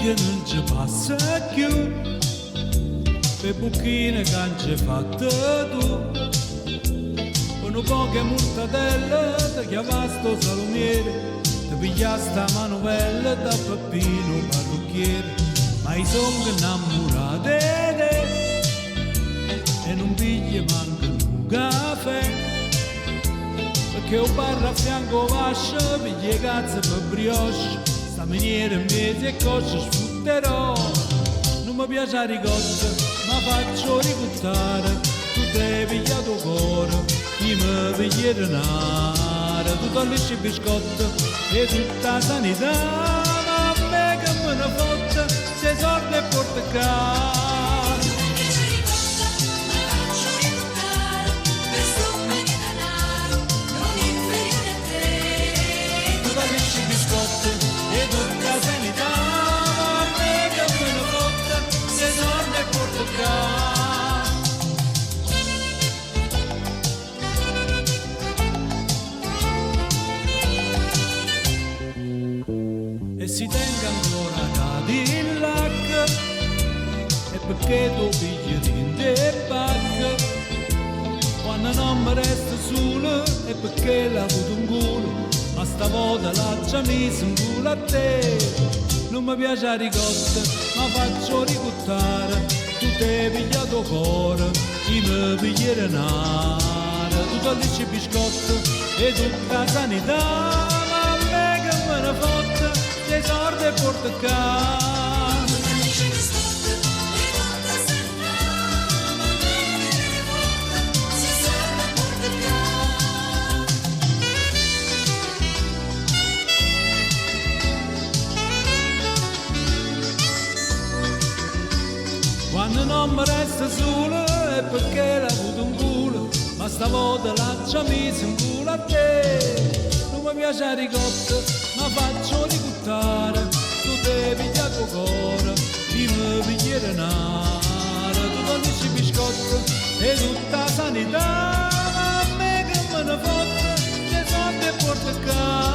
che non ci passa più, per buchine che non ci fatte tu, con poche mortadelle ti chiamasto salumiere, ti pigliasta manovella da Peppino parrucchiere, ma i sono innamorati di te e non pigli manca un caffè. Che un bar a fianco vascia, pigli cazzo per brioche, sta maniera in mezzo e cosce sfrutterò. Non mi piace la ricotta, ma faccio ricottare, tu devi pigliare tuo cuore, io mi pigli denaro, tu tollisci i biscotti e tutta la sanità, ma a me che me ne fotte, se sordi e porta casa. E tutta sanità, ma a me che me ne fotte, se torna e porto e si tenga ancora Cadillac, e perché tu pigli in te bac, quando non mi resta solo, e perché l'ha avuto un culo, ma stavolta la già messo in culo a te. Non mi piace la ricotta, ma faccio ricottare, tu te piglia tuo cuore, io mi pigli denaro, tu tollisci i biscotti e tutta la sanità, ma a me che me ne fotte, se sordi e porta casa. Quando non mi resta solo è perché l'ha avuto un culo, ma stavolta l'ha già messo in culo a te. Non mi piace la ricotta, ma faccio ricottare, tu te piglia tuo cuore, io mi pigli denaro, tu tollisci i biscotti e tutta la sanità, ma a me che me ne fotte, se soldi e porta casa.